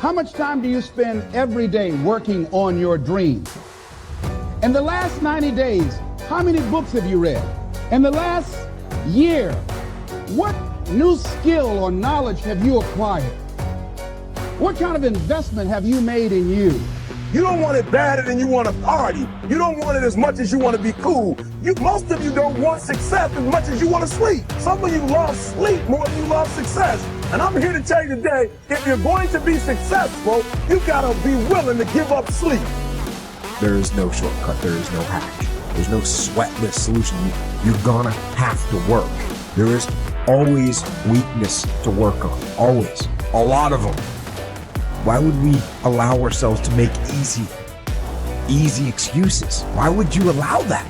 How much time do you spend every day working on your dream? In the last 90 days, how many books have you read? In the last year, what new skill or knowledge have you acquired? What kind of investment have you made in you? You don't want it badder than you want to party. You don't want it as much as you want to be cool. Most of you don't want success as much as you want to sleep. Some of you love sleep more than you love success. And I'm here to tell you today, if you're going to be successful, you gotta be willing to give up sleep. There is no shortcut. There is no hack. There's no sweatless solution. You're gonna have to work. There is always weakness to work on. Always. A lot of them. Why would we allow ourselves to make easy excuses? Why would you allow that?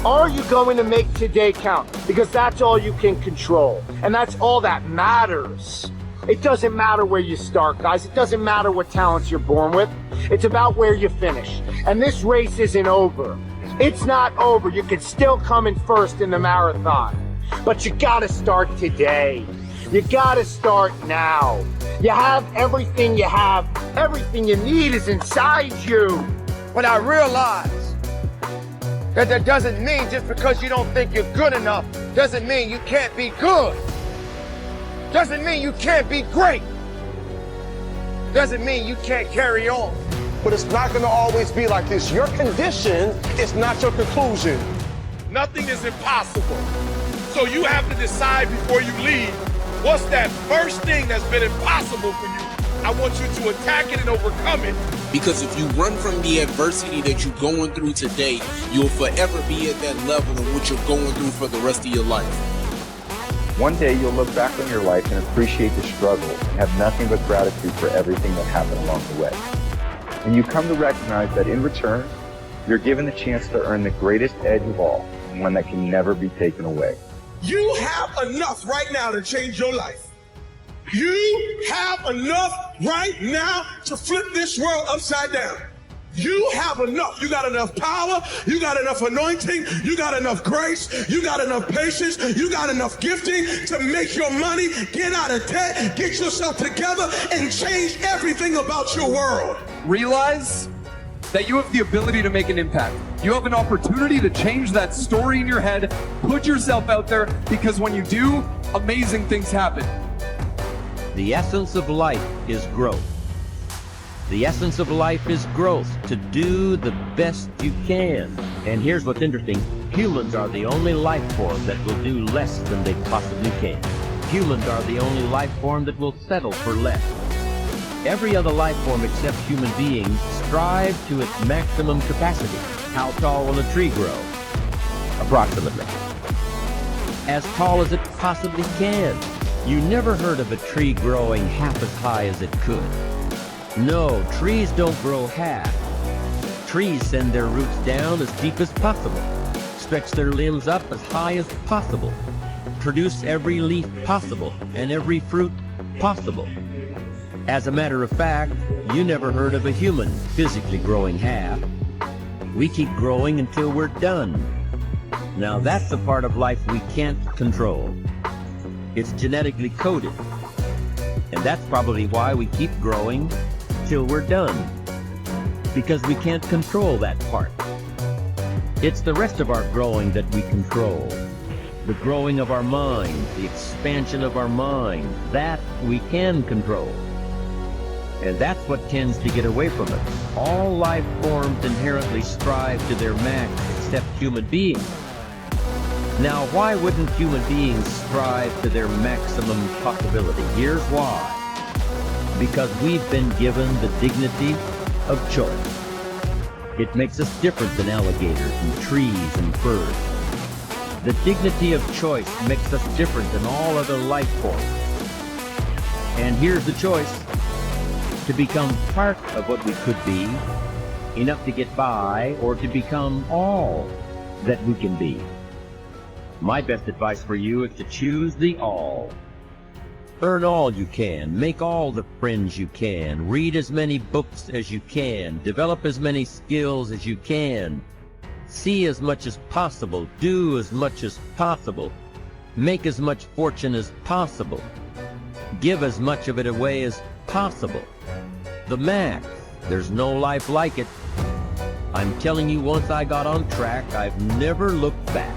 Are you going to make today count? Because that's all you can control. And that's all that matters. It doesn't matter where you start, guys. It doesn't matter what talents you're born with. It's about where you finish. And this race isn't over. It's not over. You can still come in first in the marathon. But you gotta start today. You gotta start now. You have everything you have. Everything you need is inside you. But I realize that doesn't mean just because you don't think you're good enough, doesn't mean you can't be good. Doesn't mean you can't be great. Doesn't mean you can't carry on. But it's not gonna always be like this. Your condition is not your conclusion. Nothing is impossible. So you have to decide before you leave, what's that first thing that's been impossible for you? I want you to attack it and overcome it. Because if you run from the adversity that you're going through today, you'll forever be at that level in which you're going through for the rest of your life. One day you'll look back on your life and appreciate the struggle and have nothing but gratitude for everything that happened along the way. And you come to recognize that in return, you're given the chance to earn the greatest edge of all, and one that can never be taken away. You have enough right now to change your life. You have enough right now to flip this world upside down. You have enough. You got enough power. You got enough anointing. You got enough grace. You got enough patience. You got enough gifting to make your money, get out of debt, get yourself together, and change everything about your world. Realize that you have the ability to make an impact. You have an opportunity to change that story in your head. Put yourself out there, because when you do, amazing things happen. The essence of life is growth. The essence of life is growth, to do the best you can. And here's what's interesting. Humans are the only life form that will do less than they possibly can. Humans are the only life form that will settle for less. Every other life form except human beings strive to its maximum capacity. How tall will a tree grow? Approximately. As tall as it possibly can. You never heard of a tree growing half as high as it could. No, trees don't grow half. Trees send their roots down as deep as possible, stretch their limbs up as high as possible, produce every leaf possible and every fruit possible. As a matter of fact, you never heard of a human physically growing half. We keep growing until we're done. Now that's the part of life we can't control. It's genetically coded. And that's probably why we keep growing till we're done. Because we can't control that part. It's the rest of our growing that we control. The growing of our mind, the expansion of our mind, that we can control. And that's what tends to get away from us. All life forms inherently strive to their max except human beings. Now, why wouldn't human beings strive to their maximum possibility? Here's why. Because we've been given the dignity of choice. It makes us different than alligators and trees and birds. The dignity of choice makes us different than all other life forms. And here's the choice. To become part of what we could be, enough to get by, or to become all that we can be. My best advice for you is to choose the all. Earn all you can, make all the friends you can, read as many books as you can, develop as many skills as you can, see as much as possible, do as much as possible, make as much fortune as possible, give as much of it away as possible. The max. There's no life like it. I'm telling you, once I got on track, I've never looked back.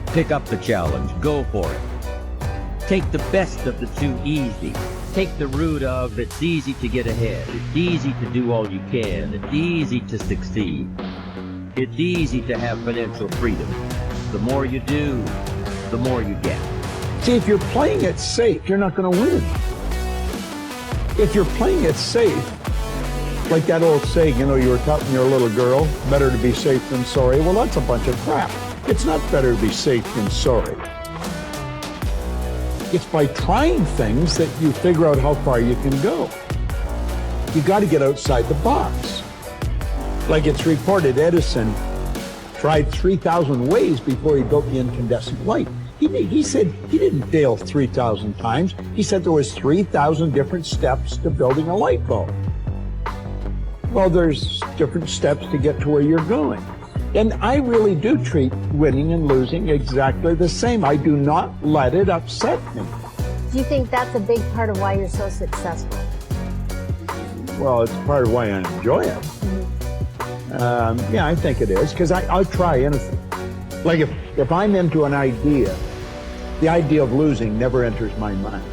Pick up the challenge. Go for it. Take the best of the too easy. Take the route of it's easy to get ahead. It's easy to do all you can. It's easy to succeed. It's easy to have financial freedom. The more you do, the more you get. See, if you're playing it safe, you're not going to win. If you're playing it safe, like that old saying, you know, you were taught when you were a little girl, better to be safe than sorry. Well, that's a bunch of crap. It's not better to be safe than sorry. It's by trying things that you figure out how far you can go. You got to get outside the box. Like it's reported, Edison tried 3,000 ways before he built the incandescent light. He said he didn't fail 3,000 times. He said there was 3,000 different steps to building a light bulb. Well, there's different steps to get to where you're going. And I really do treat winning and losing exactly the same. I do not let it upset me. Do you think that's a big part of why you're so successful? Well, it's part of why I enjoy it. Yeah, I think it is, because I'll try anything. Like if I'm into an idea, the idea of losing never enters my mind.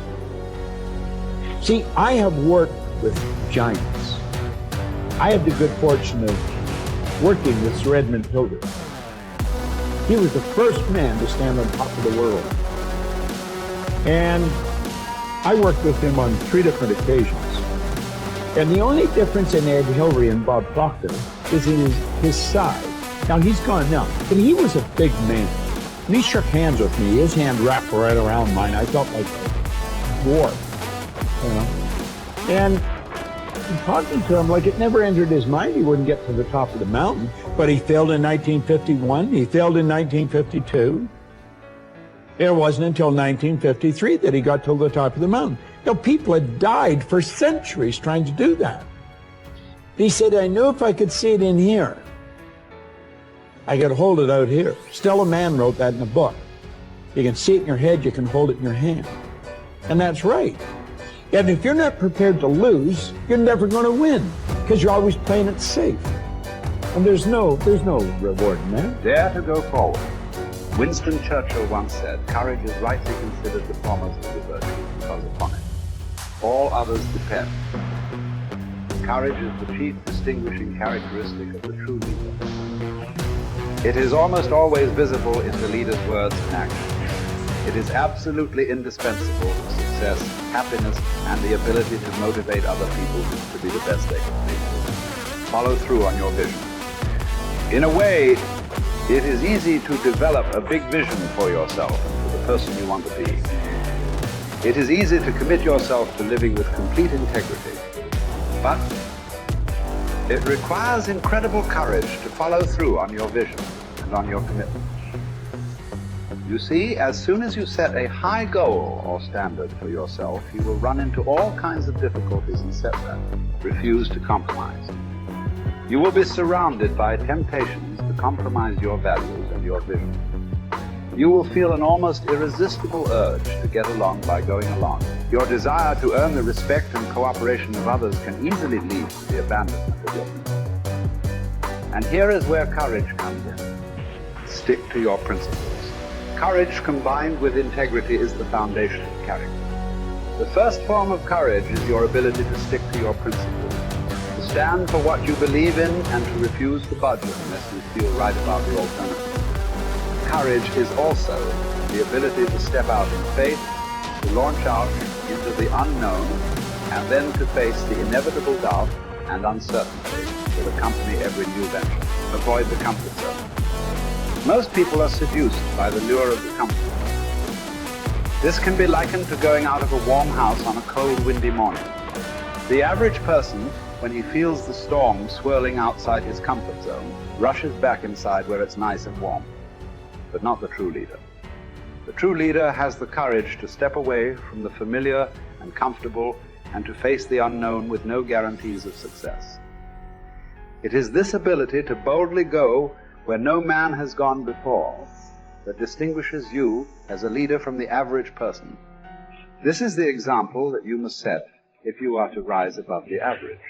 See, I have worked with giants. I had the good fortune of working with Sir Edmund Hillary. He was the first man to stand on top of the world. And I worked with him on 3 different occasions. And the only difference in Ed Hillary and Bob Proctor is in his size. Now, he's gone now, but he was a big man. And he shook hands with me. His hand wrapped right around mine. I felt like a dwarf, you know. And talking to him, like it never entered his mind he wouldn't get to the top of the mountain. But he failed in 1951. He failed in 1952. It wasn't until 1953 that he got to the top of the mountain. You know, people had died for centuries trying to do that. He said, I knew if I could see it in here, I could hold it out here. Stella Mann wrote that in a book. You can see it in your head, you can hold it in your hand. And that's right. And if you're not prepared to lose, you're never going to win, because you're always playing it safe. And there's no reward in that. Dare to go forward. Winston Churchill once said, courage is rightly considered the foremost of the virtues, because upon it all others depend. Courage is the chief distinguishing characteristic of the true leader. It is almost always visible in the leader's words and actions. It is absolutely indispensable for success, happiness, and the ability to motivate other people to be the best they can be. Follow through on your vision. In a way, it is easy to develop a big vision for yourself and for the person you want to be. It is easy to commit yourself to living with complete integrity. But it requires incredible courage to follow through on your vision and on your commitment. You see, as soon as you set a high goal or standard for yourself, you will run into all kinds of difficulties and setbacks. Refuse to compromise. You will be surrounded by temptations to compromise your values and your vision. You will feel an almost irresistible urge to get along by going along. Your desire to earn the respect and cooperation of others can easily lead to the abandonment of your principles. And here is where courage comes in. Stick to your principles. Courage combined with integrity is the foundation of character. The first form of courage is your ability to stick to your principles, to stand for what you believe in and to refuse to budge unless you feel right about the alternative. Courage is also the ability to step out in faith, to launch out into the unknown, and then to face the inevitable doubt and uncertainty that accompany every new venture. Avoid the comfort zone. Most people are seduced by the lure of the comfort. This can be likened to going out of a warm house on a cold, windy morning. The average person, when he feels the storm swirling outside his comfort zone, rushes back inside where it's nice and warm. But not the true leader. The true leader has the courage to step away from the familiar and comfortable and to face the unknown with no guarantees of success. It is this ability to boldly go where no man has gone before that distinguishes you as a leader from the average person. This is the example that you must set if you are to rise above the average.